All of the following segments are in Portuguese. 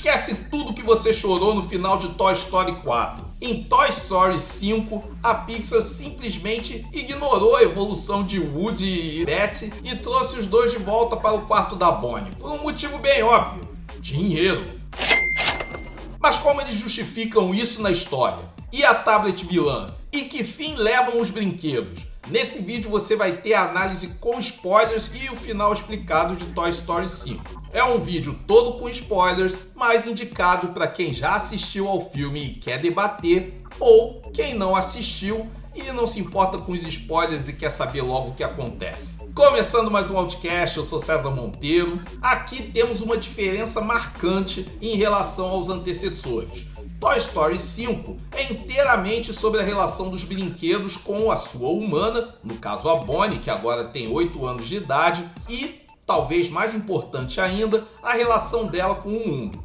Esquece tudo que você chorou no final de Toy Story 4. Em Toy Story 5, a Pixar simplesmente ignorou a evolução de Woody e Betty e trouxe os dois de volta para o quarto da Bonnie, por um motivo bem óbvio: dinheiro. Mas como eles justificam isso na história? E a tablet vilã? E que fim levam os brinquedos? Nesse vídeo você vai ter a análise com spoilers e o final explicado de Toy Story 5. É um vídeo todo com spoilers, mas indicado para quem já assistiu ao filme e quer debater, ou quem não assistiu e não se importa com os spoilers e quer saber logo o que acontece. Começando mais um Outcast, eu sou César Monteiro. Aqui temos uma diferença marcante em relação aos antecessores. Toy Story 5 é inteiramente sobre a relação dos brinquedos com a sua humana, no caso a Bonnie, que agora tem 8 anos de idade, e, talvez mais importante ainda, a relação dela com o mundo.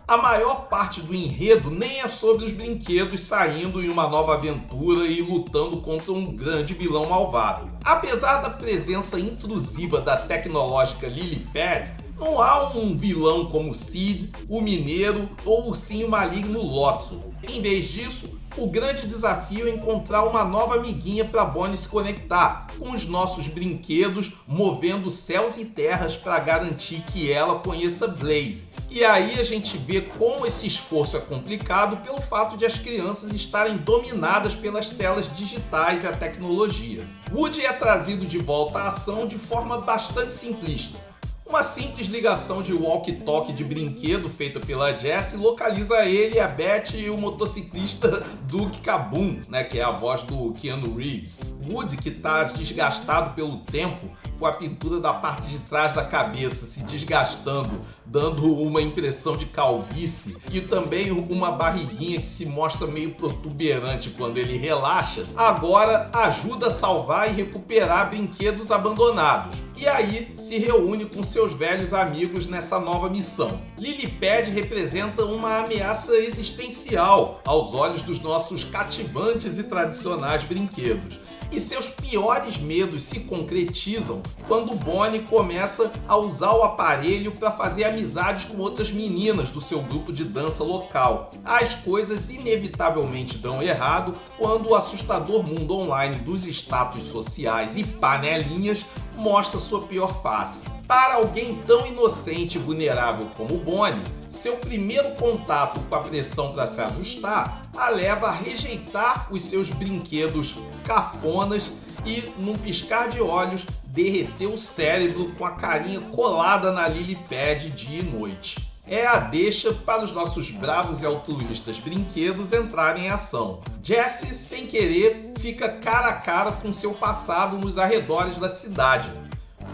A maior parte do enredo nem é sobre os brinquedos saindo em uma nova aventura e lutando contra um grande vilão malvado. Apesar da presença intrusiva da tecnológica Lily Pad, não há um vilão como Sid, o Mineiro ou o ursinho maligno Lotso. Em vez disso, o grande desafio é encontrar uma nova amiguinha para Bonnie se conectar, com os nossos brinquedos movendo céus e terras para garantir que ela conheça Blaze. E aí a gente vê como esse esforço é complicado pelo fato de as crianças estarem dominadas pelas telas digitais e a tecnologia. Woody é trazido de volta à ação de forma bastante simplista. Uma simples ligação de walkie-talkie de brinquedo feita pela Jessie localiza ele, a Betty e o motociclista Duke Caboom, que é a voz do Keanu Reeves. Woody, que está desgastado pelo tempo, com a pintura da parte de trás da cabeça se desgastando, dando uma impressão de calvície, e também uma barriguinha que se mostra meio protuberante quando ele relaxa, agora ajuda a salvar e recuperar brinquedos abandonados. E aí se reúne com seus velhos amigos nessa nova missão. Lily Pad representa uma ameaça existencial aos olhos dos nossos cativantes e tradicionais brinquedos. E seus piores medos se concretizam quando Bonnie começa a usar o aparelho para fazer amizades com outras meninas do seu grupo de dança local. As coisas inevitavelmente dão errado quando o assustador mundo online dos status sociais e panelinhas mostra sua pior face. Para alguém tão inocente e vulnerável como Bonnie, seu primeiro contato com a pressão para se ajustar a leva a rejeitar os seus brinquedos cafonas e, num piscar de olhos, derreter o cérebro com a carinha colada na Lily Pad dia e noite. É a deixa para os nossos bravos e altruístas brinquedos entrarem em ação. Jessie, sem querer, fica cara a cara com seu passado nos arredores da cidade.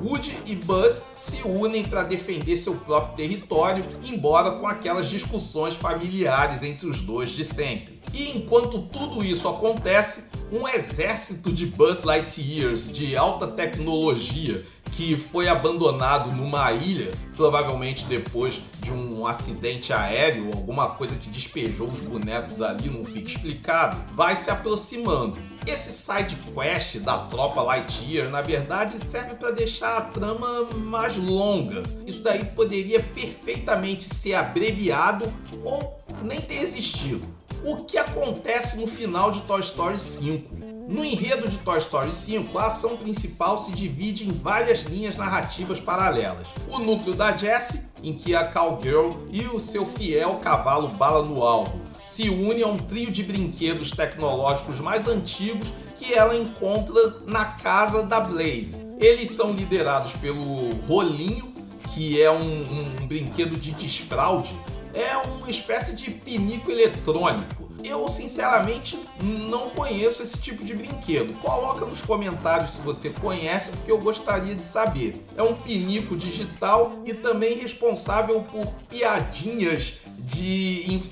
Woody e Buzz se unem para defender seu próprio território, embora com aquelas discussões familiares entre os dois de sempre. E enquanto tudo isso acontece, um exército de Buzz Lightyears de alta tecnologia que foi abandonado numa ilha, provavelmente depois de um acidente aéreo ou alguma coisa que despejou os bonecos ali, não fica explicado, vai se aproximando. Esse side quest da tropa Lightyear, na verdade, serve para deixar a trama mais longa. Isso daí poderia perfeitamente ser abreviado ou nem ter existido. O que acontece no final de Toy Story 5? No enredo de Toy Story 5, a ação principal se divide em várias linhas narrativas paralelas. O núcleo da Jessie, em que a Cowgirl e o seu fiel cavalo Bala no Alvo se unem a um trio de brinquedos tecnológicos mais antigos que ela encontra na casa da Blaze. Eles são liderados pelo Rolinho, que é um brinquedo de desfraude. É uma espécie de pinico eletrônico. Eu, sinceramente, não conheço esse tipo de brinquedo. Coloca nos comentários se você conhece, porque eu gostaria de saber. É um pinico digital e também responsável por piadinhas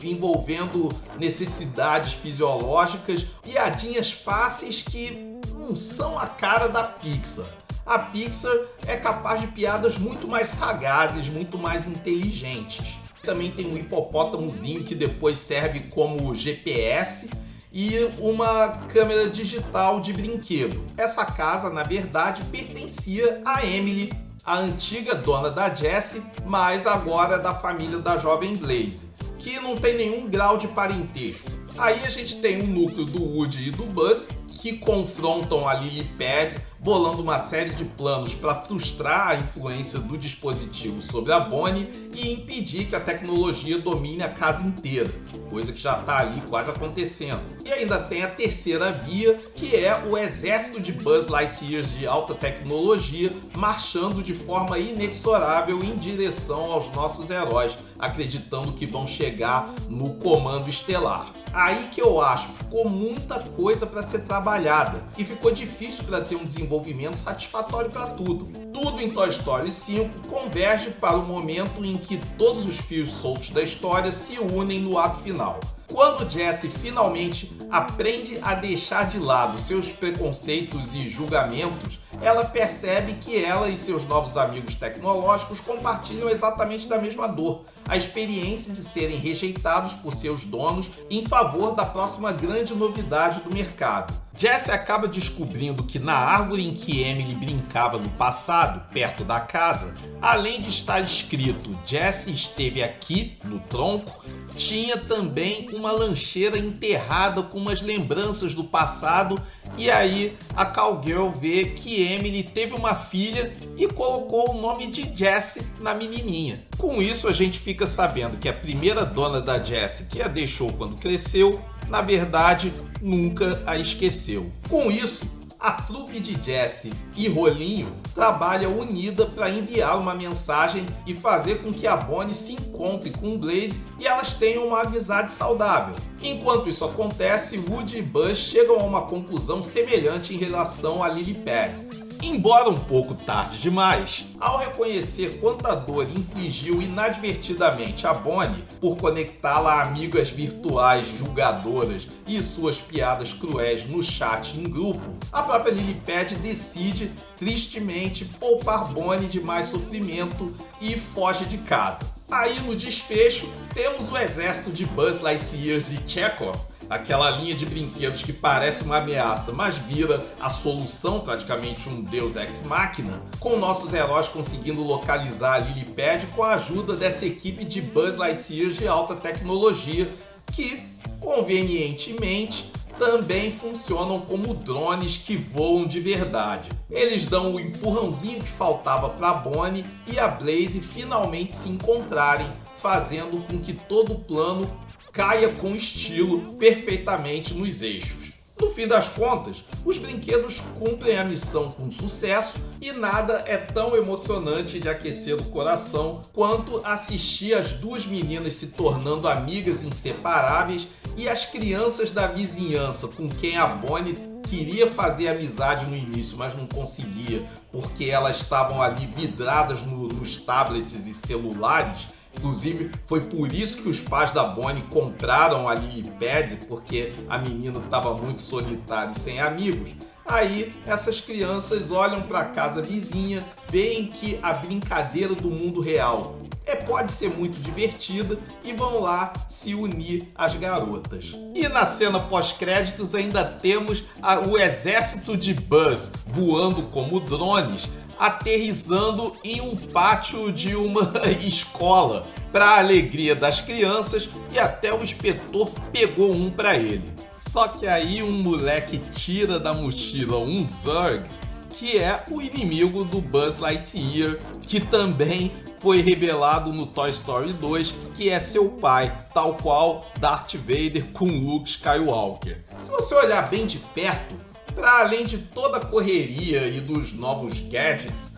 envolvendo necessidades fisiológicas, piadinhas fáceis que não são a cara da Pixar. A Pixar é capaz de piadas muito mais sagazes, muito mais inteligentes. Também tem um hipopótamozinho que depois serve como GPS e uma câmera digital de brinquedo. Essa casa, na verdade, pertencia a Emily, a antiga dona da Jessie, mas agora da família da jovem Blaze, que não tem nenhum grau de parentesco. Aí a gente tem o núcleo do Woody e do Buzz, que confrontam a Lily Pad, bolando uma série de planos para frustrar a influência do dispositivo sobre a Bonnie e impedir que a tecnologia domine a casa inteira, coisa que já está ali quase acontecendo. E ainda tem a terceira via, que é o exército de Buzz Lightyears de alta tecnologia marchando de forma inexorável em direção aos nossos heróis, acreditando que vão chegar no comando estelar. Aí que eu acho, ficou muita coisa para ser trabalhada e ficou difícil para ter um desenvolvimento satisfatório para tudo. Tudo em Toy Story 5 converge para o momento em que todos os fios soltos da história se unem no ato final. Quando Jessie finalmente aprende a deixar de lado seus preconceitos e julgamentos, ela percebe que ela e seus novos amigos tecnológicos compartilham exatamente da mesma dor, a experiência de serem rejeitados por seus donos em favor da próxima grande novidade do mercado. Jessie acaba descobrindo que na árvore em que Emily brincava no passado, perto da casa, além de estar escrito "Jessie esteve aqui" no tronco, tinha também uma lancheira enterrada com umas lembranças do passado, e aí a Cowgirl vê que Emily teve uma filha e colocou o nome de Jessie na menininha. Com isso a gente fica sabendo que a primeira dona da Jessie, que a deixou quando cresceu, na verdade nunca a esqueceu. Com isso, a trupe de Jessie e Rolinho trabalha unida para enviar uma mensagem e fazer com que a Bonnie se encontre com Blaze e elas tenham uma amizade saudável. Enquanto isso acontece, Woody e Buzz chegam a uma conclusão semelhante em relação a Lily Pad. Embora um pouco tarde demais, ao reconhecer quanta dor infligiu inadvertidamente a Bonnie por conectá-la a amigas virtuais julgadoras e suas piadas cruéis no chat em grupo, a própria Lily Pad decide, tristemente, poupar Bonnie de mais sofrimento e foge de casa. Aí no desfecho, temos o exército de Buzz Lightyears e Chekhov, aquela linha de brinquedos que parece uma ameaça, mas vira a solução, praticamente um deus ex machina, com nossos heróis conseguindo localizar a Lily Pad com a ajuda dessa equipe de Buzz Lightyears de alta tecnologia, que, convenientemente, também funcionam como drones que voam de verdade. Eles dão o empurrãozinho que faltava para Bonnie e a Blaze finalmente se encontrarem, fazendo com que todo o plano caia com estilo perfeitamente nos eixos. No fim das contas, os brinquedos cumprem a missão com sucesso e nada é tão emocionante de aquecer o coração quanto assistir as duas meninas se tornando amigas inseparáveis e as crianças da vizinhança com quem a Bonnie queria fazer amizade no início, mas não conseguia porque elas estavam ali vidradas nos tablets e celulares. Inclusive, foi por isso que os pais da Bonnie compraram a Lily Pad, porque a menina estava muito solitária e sem amigos. Aí, essas crianças olham para a casa vizinha, veem que a brincadeira do mundo real pode ser muito divertida e vão lá se unir às garotas. E na cena pós-créditos ainda temos o exército de Buzz voando como drones, aterrissando em um pátio de uma escola, para a alegria das crianças, e até o inspetor pegou um para ele. Só que aí um moleque tira da mochila um Zurg, que é o inimigo do Buzz Lightyear, que também foi revelado no Toy Story 2, que é seu pai, tal qual Darth Vader com Luke Skywalker. Se você olhar bem de perto, para além de toda a correria e dos novos gadgets,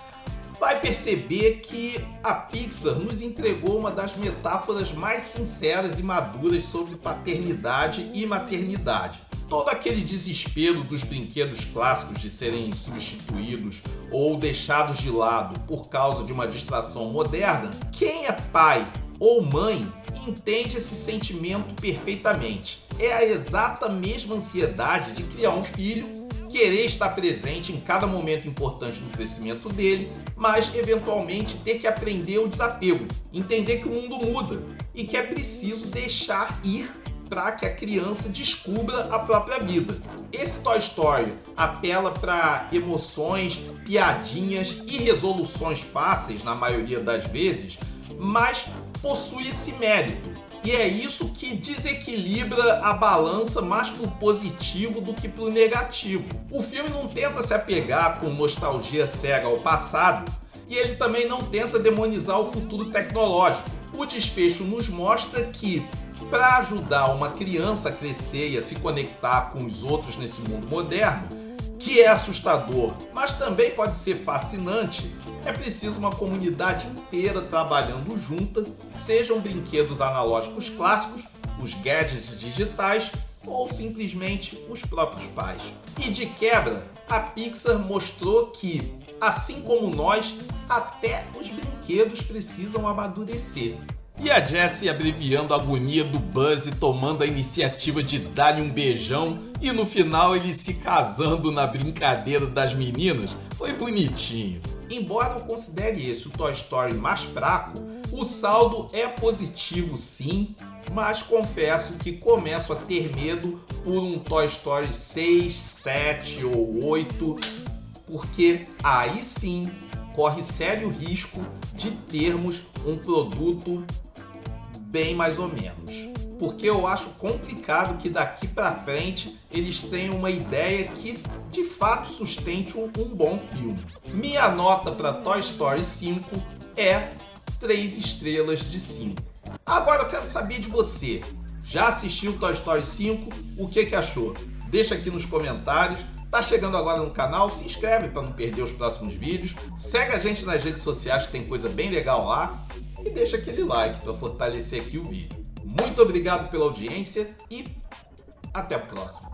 vai perceber que a Pixar nos entregou uma das metáforas mais sinceras e maduras sobre paternidade e maternidade. Todo aquele desespero dos brinquedos clássicos de serem substituídos ou deixados de lado por causa de uma distração moderna, quem é pai ou mãe entende esse sentimento perfeitamente. É a exata mesma ansiedade de criar um filho, querer estar presente em cada momento importante do crescimento dele, mas eventualmente ter que aprender o desapego, entender que o mundo muda e que é preciso deixar ir para que a criança descubra a própria vida. Esse Toy Story apela para emoções, piadinhas e resoluções fáceis na maioria das vezes, mas possui esse mérito. E é isso que desequilibra a balança mais pro positivo do que pro negativo. O filme não tenta se apegar com nostalgia cega ao passado e ele também não tenta demonizar o futuro tecnológico. O desfecho nos mostra que, para ajudar uma criança a crescer e a se conectar com os outros nesse mundo moderno, que é assustador, mas também pode ser fascinante, é preciso uma comunidade inteira trabalhando junta, sejam brinquedos analógicos clássicos, os gadgets digitais ou simplesmente os próprios pais. E de quebra, a Pixar mostrou que, assim como nós, até os brinquedos precisam amadurecer. E a Jessie abreviando a agonia do Buzz e tomando a iniciativa de dar-lhe um beijão e no final ele se casando na brincadeira das meninas foi bonitinho. Embora eu considere esse o Toy Story mais fraco, o saldo é positivo sim, mas confesso que começo a ter medo por um Toy Story 6, 7 ou 8, porque aí sim corre sério risco de termos um produto bem mais ou menos. Porque eu acho complicado que daqui pra frente eles tenham uma ideia que de fato sustente um bom filme. Minha nota para Toy Story 5 é 3 estrelas de 5. Agora eu quero saber de você. Já assistiu Toy Story 5? O que achou? Deixa aqui nos comentários. Tá chegando agora no canal? Se inscreve para não perder os próximos vídeos. Segue a gente nas redes sociais que tem coisa bem legal lá. E deixa aquele like para fortalecer aqui o vídeo. Muito obrigado pela audiência e até a próxima.